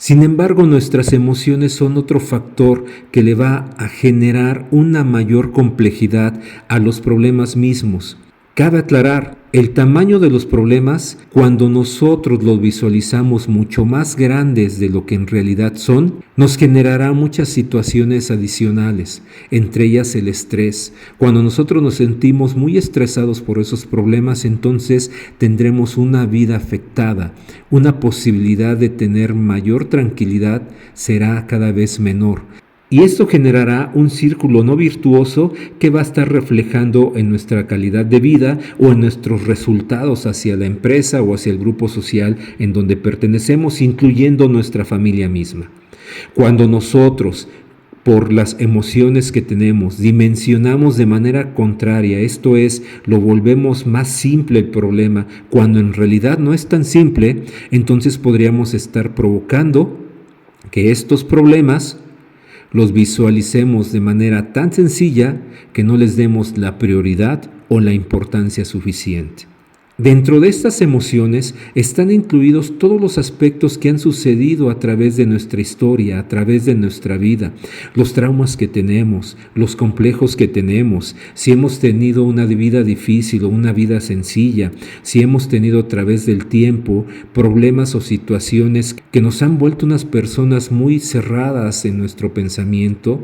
Sin embargo, nuestras emociones son otro factor que le va a generar una mayor complejidad a los problemas mismos. Cabe aclarar, el tamaño de los problemas, cuando nosotros los visualizamos mucho más grandes de lo que en realidad son, nos generará muchas situaciones adicionales, entre ellas el estrés. Cuando nosotros nos sentimos muy estresados por esos problemas, entonces tendremos una vida afectada, una posibilidad de tener mayor tranquilidad será cada vez menor. Y esto generará un círculo no virtuoso que va a estar reflejando en nuestra calidad de vida o en nuestros resultados hacia la empresa o hacia el grupo social en donde pertenecemos, incluyendo nuestra familia misma. Cuando nosotros, por las emociones que tenemos, dimensionamos de manera contraria, esto es, lo volvemos más simple el problema, cuando en realidad no es tan simple, entonces podríamos estar provocando que estos problemas los visualicemos de manera tan sencilla que no les demos la prioridad o la importancia suficiente. Dentro de estas emociones están incluidos todos los aspectos que han sucedido a través de nuestra historia, a través de nuestra vida, los traumas que tenemos, los complejos que tenemos, si hemos tenido una vida difícil o una vida sencilla, si hemos tenido a través del tiempo problemas o situaciones que nos han vuelto unas personas muy cerradas en nuestro pensamiento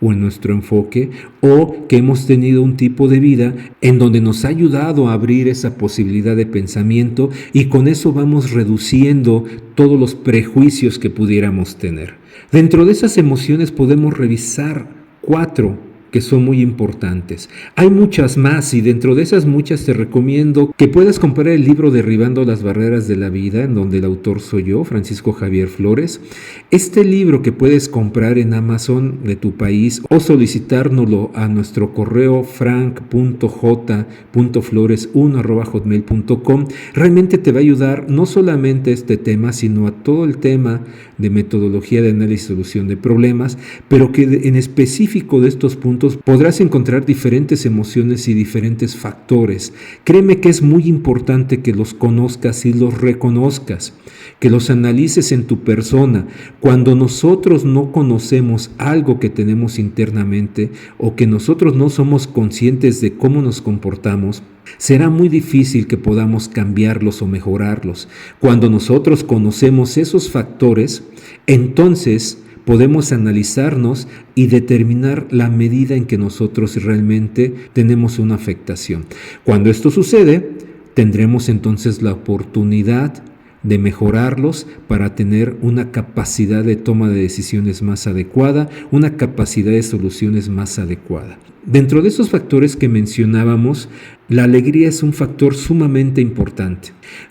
o en nuestro enfoque, o que hemos tenido un tipo de vida en donde nos ha ayudado a abrir esa posibilidad de pensamiento y con eso vamos reduciendo todos los prejuicios que pudiéramos tener. Dentro de esas emociones podemos revisar 4 que son muy importantes. Hay muchas más y dentro de esas muchas te recomiendo que puedas comprar el libro Derribando las Barreras de la Vida, en donde el autor soy yo, Francisco Javier Flores. Este libro que puedes comprar en Amazon de tu país o solicitárnoslo a nuestro correo frank.j.flores1@hotmail.com realmente te va a ayudar no solamente a este tema, sino a todo el tema de metodología de análisis y solución de problemas, pero que en específico de estos puntos podrás encontrar diferentes emociones y diferentes factores. Créeme que es muy importante que los conozcas y los reconozcas, que los analices en tu persona. Cuando nosotros no conocemos algo que tenemos internamente o que nosotros no somos conscientes de cómo nos comportamos, será muy difícil que podamos cambiarlos o mejorarlos. Cuando nosotros conocemos esos factores, entonces podemos analizarnos y determinar la medida en que nosotros realmente tenemos una afectación. Cuando esto sucede, tendremos entonces la oportunidad de mejorarlos para tener una capacidad de toma de decisiones más adecuada, una capacidad de soluciones más adecuada. Dentro de esos factores que mencionábamos, la alegría es un factor sumamente importante.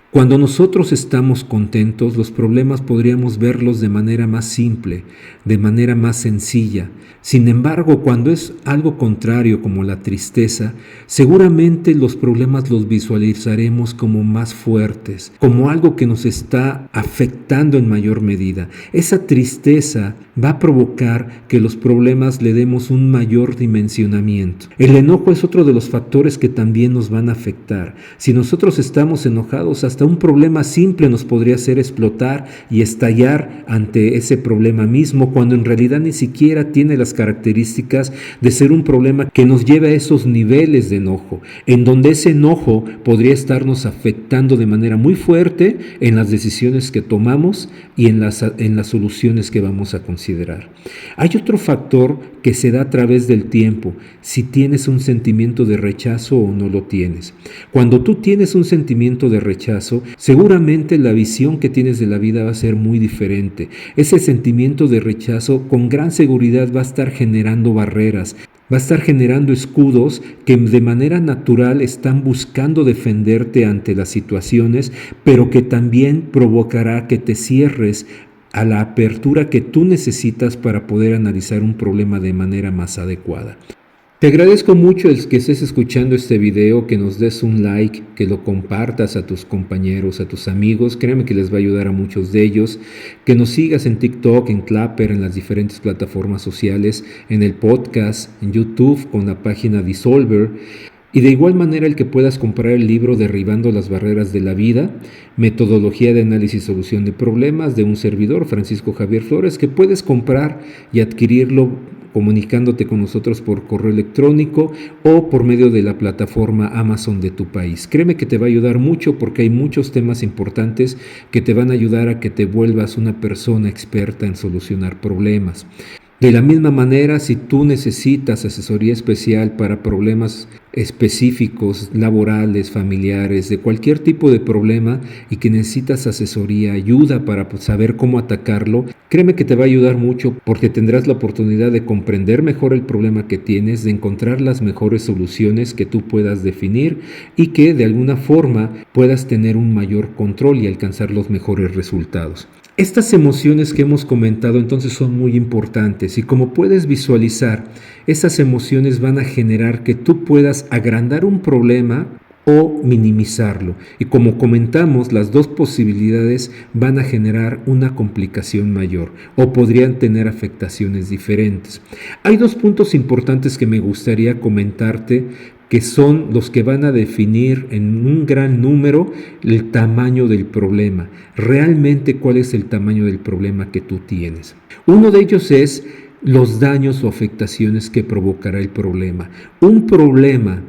Cuando nosotros estamos contentos, los problemas podríamos verlos de manera más simple, de manera más sencilla. Sin embargo, cuando es algo contrario como la tristeza, seguramente los problemas los visualizaremos como más fuertes, como algo que nos está afectando en mayor medida. Esa tristeza va a provocar que los problemas le demos un mayor dimensionamiento. El enojo es otro de los factores que también nos van a afectar. Si nosotros estamos enojados, hasta un problema simple nos podría hacer explotar y estallar ante ese problema mismo, cuando en realidad ni siquiera tiene las características de ser un problema que nos lleve a esos niveles de enojo, en donde ese enojo podría estarnos afectando de manera muy fuerte en las decisiones que tomamos y en las soluciones que vamos a considerar. Hay otro factor que se da a través del tiempo, si tienes un sentimiento de rechazo o no lo tienes. Cuando tú tienes un sentimiento de rechazo, seguramente la visión que tienes de la vida va a ser muy diferente. Ese sentimiento de rechazo con gran seguridad va a estar generando barreras, va a estar generando escudos que de manera natural están buscando defenderte ante las situaciones, pero que también provocará que te cierres a la apertura que tú necesitas para poder analizar un problema de manera más adecuada. Te agradezco mucho el que estés escuchando este video, que nos des un like, que lo compartas a tus compañeros, a tus amigos. Créeme que les va a ayudar a muchos de ellos. Que nos sigas en TikTok, en Clapper, en las diferentes plataformas sociales, en el podcast, en YouTube con la página Dissolver. Y de igual manera el que puedas comprar el libro Derribando las barreras de la vida, metodología de análisis y solución de problemas de un servidor, Francisco Javier Flores, que puedes comprar y adquirirlo comunicándote con nosotros por correo electrónico o por medio de la plataforma Amazon de tu país. Créeme que te va a ayudar mucho porque hay muchos temas importantes que te van a ayudar a que te vuelvas una persona experta en solucionar problemas. De la misma manera, si tú necesitas asesoría especial para problemas específicos, laborales, familiares, de cualquier tipo de problema y que necesitas asesoría, ayuda para saber cómo atacarlo, créeme que te va a ayudar mucho porque tendrás la oportunidad de comprender mejor el problema que tienes, de encontrar las mejores soluciones que tú puedas definir y que de alguna forma puedas tener un mayor control y alcanzar los mejores resultados. Estas emociones que hemos comentado entonces son muy importantes y como puedes visualizar, esas emociones van a generar que tú puedas agrandar un problema o minimizarlo. Y como comentamos, las dos posibilidades van a generar una complicación mayor o podrían tener afectaciones diferentes. Hay dos puntos importantes que me gustaría comentarte que son los que van a definir en un gran número el tamaño del problema. Realmente, ¿cuál es el tamaño del problema que tú tienes? Uno de ellos es los daños o afectaciones que provocará el problema. Un problema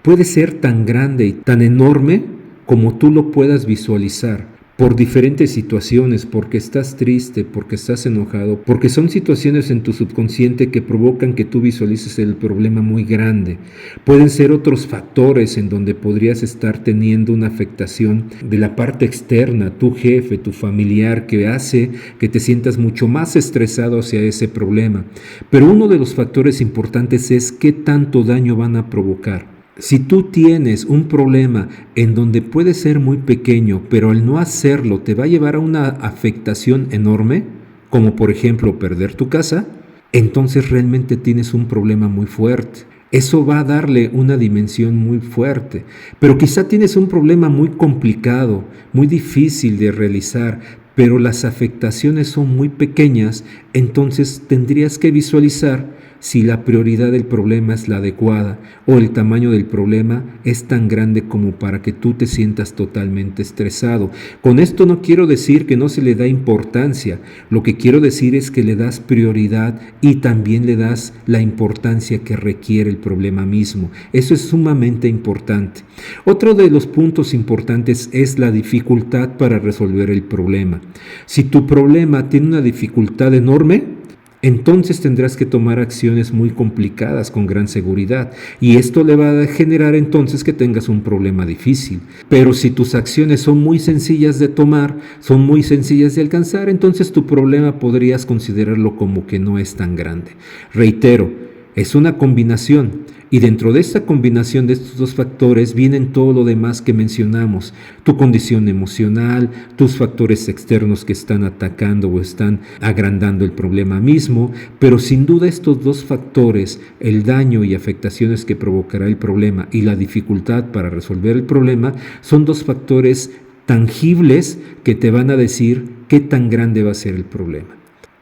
puede ser tan grande y tan enorme como tú lo puedas visualizar. Por diferentes situaciones, porque estás triste, porque estás enojado, porque son situaciones en tu subconsciente que provocan que tú visualices el problema muy grande. Pueden ser otros factores en donde podrías estar teniendo una afectación de la parte externa, tu jefe, tu familiar, que hace que te sientas mucho más estresado hacia ese problema. Pero uno de los factores importantes es qué tanto daño van a provocar. Si tú tienes un problema en donde puede ser muy pequeño, pero al no hacerlo te va a llevar a una afectación enorme, como por ejemplo perder tu casa, entonces realmente tienes un problema muy fuerte. Eso va a darle una dimensión muy fuerte. Pero quizá tienes un problema muy complicado, muy difícil de realizar, pero las afectaciones son muy pequeñas, entonces tendrías que visualizar si la prioridad del problema es la adecuada o el tamaño del problema es tan grande como para que tú te sientas totalmente estresado. Con esto no quiero decir que no se le da importancia, lo que quiero decir es que le das prioridad y también le das la importancia que requiere el problema mismo. Eso es sumamente importante. Otro de los puntos importantes es la dificultad para resolver el problema. Si tu problema tiene una dificultad enorme, entonces tendrás que tomar acciones muy complicadas con gran seguridad y esto le va a generar entonces que tengas un problema difícil. Pero si tus acciones son muy sencillas de tomar, son muy sencillas de alcanzar, entonces tu problema podrías considerarlo como que no es tan grande. Reitero, es una combinación y dentro de esta combinación de estos dos factores vienen todo lo demás que mencionamos, tu condición emocional, tus factores externos que están atacando o están agrandando el problema mismo, pero sin duda estos dos factores, el daño y afectaciones que provocará el problema y la dificultad para resolver el problema, son dos factores tangibles que te van a decir qué tan grande va a ser el problema.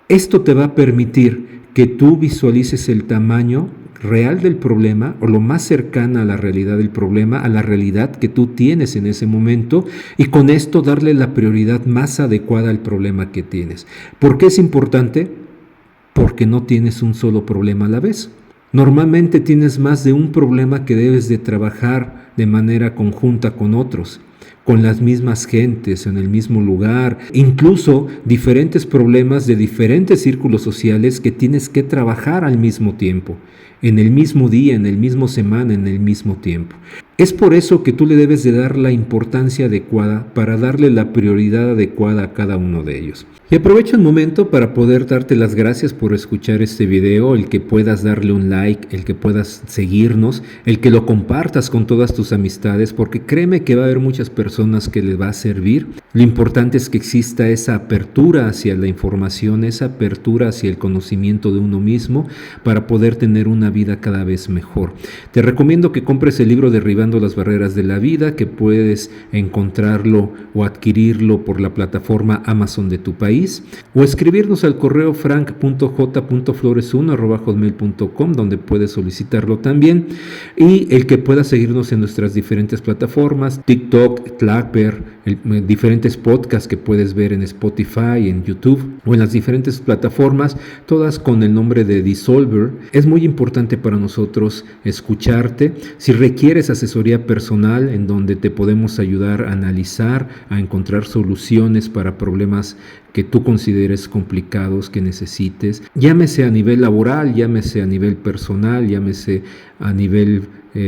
Esto te va a permitir que tú visualices el tamaño real del problema o lo más cercana a la realidad del problema, a la realidad que tú tienes en ese momento y con esto darle la prioridad más adecuada al problema que tienes. ¿Por qué es importante? Porque no tienes un solo problema a la vez. Normalmente tienes más de un problema que debes de trabajar de manera conjunta con otros, con las mismas gentes, en el mismo lugar, incluso diferentes problemas de diferentes círculos sociales que tienes que trabajar al mismo tiempo, en el mismo día, en el mismo semana, en el mismo tiempo. Es por eso que tú le debes de dar la importancia adecuada para darle la prioridad adecuada a cada uno de ellos. Y aprovecho el momento para poder darte las gracias por escuchar este video, el que puedas darle un like, el que puedas seguirnos, el que lo compartas con todas tus amistades, porque créeme que va a haber muchas personas que les va a servir. Lo importante es que exista esa apertura hacia la información, esa apertura hacia el conocimiento de uno mismo para poder tener una vida cada vez mejor. Te recomiendo que compres el libro Derribando Superando las barreras de la vida, que puedes encontrarlo o adquirirlo por la plataforma Amazon de tu país, o escribirnos al correo frank.j.flores1@hotmail.com, donde puedes solicitarlo también, y el que puedas seguirnos en nuestras diferentes plataformas, TikTok, Clapper, diferentes podcasts que puedes ver en Spotify, en YouTube o en las diferentes plataformas, todas con el nombre de Dissolver. Es muy importante para nosotros escucharte. Si requieres asesoría personal en donde te podemos ayudar a analizar, a encontrar soluciones para problemas que tú consideres complicados, que necesites, llámese a nivel laboral, llámese a nivel personal, llámese a nivel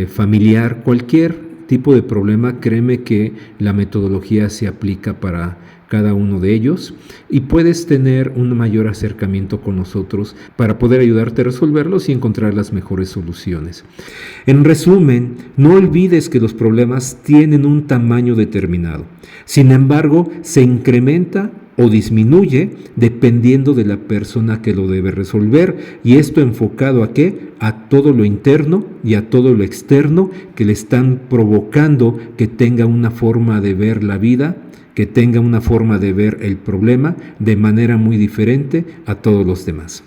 familiar, cualquier tipo de problema, créeme que la metodología se aplica para cada uno de ellos y puedes tener un mayor acercamiento con nosotros para poder ayudarte a resolverlos y encontrar las mejores soluciones. En resumen, no olvides que los problemas tienen un tamaño determinado. Sin embargo, se incrementa o disminuye dependiendo de la persona que lo debe resolver, y esto enfocado ¿a qué? A todo lo interno y a todo lo externo que le están provocando que tenga una forma de ver la vida, que tenga una forma de ver el problema de manera muy diferente a todos los demás.